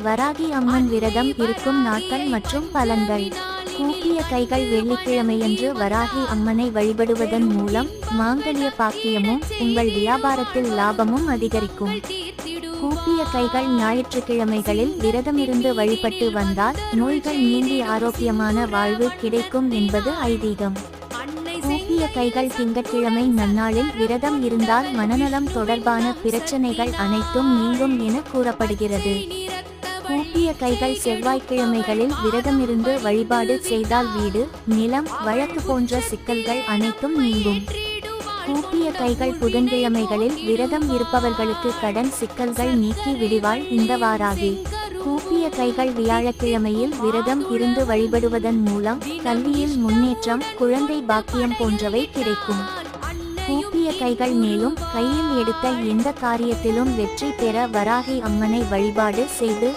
வராகி அம்மன் விரதம் இருக்கும் நாட்கள் மற்றும் பலன்கள். கூப்பிய கைகள். வெள்ளிக்கிழமையன்று வராகி அம்மனை வழிபடுவதன் மூலம் மாங்கல்ய பாக்கியமும் உங்கள் வியாபாரத்தில் லாபமும் அதிகரிக்கும். கூப்பிய கைகள். ஞாயிற்றுக்கிழமைகளில் விரதமிருந்து வழிபட்டு வந்தால் நோய்கள் நீங்கி ஆரோக்கியமான வாழ்வு கிடைக்கும் என்பது ஐதீகம். கூப்பிய கைகள். திங்கட்கிழமை நன்னாளில் விரதம் இருந்தால் மனநலம் தொடர்பான பிரச்சனைகள் அனைத்தும் நீங்கும் என கூறப்படுகிறது. கூப்பிய கைகள். செவ்வாய்க்கிழமைகளில் விரதமிருந்து வழிபாடு செய்தால் வீடு, நிலம், வழக்கு போன்ற சிக்கல்கள் அனைத்தும் நீங்கும். கூப்பிய கைகள். புதன்கிழமைகளில் விரதம் இருப்பவர்களுக்கு கடன் சிக்கல்கள் நீக்கி விடிவாள் இந்த வாராகி. கூப்பிய கைகள். வியாழக்கிழமையில் விரதம் இருந்து வழிபடுவதன் மூலம் கல்வியில் முன்னேற்றம், குழந்தை பாக்கியம் போன்றவை கிடைக்கும். கூப்பிய கைகள். மேலும் கையில் எடுத்த எந்த காரியத்திலும் வெற்றி பெற வராகி அம்மனை வழிபாடு செய்து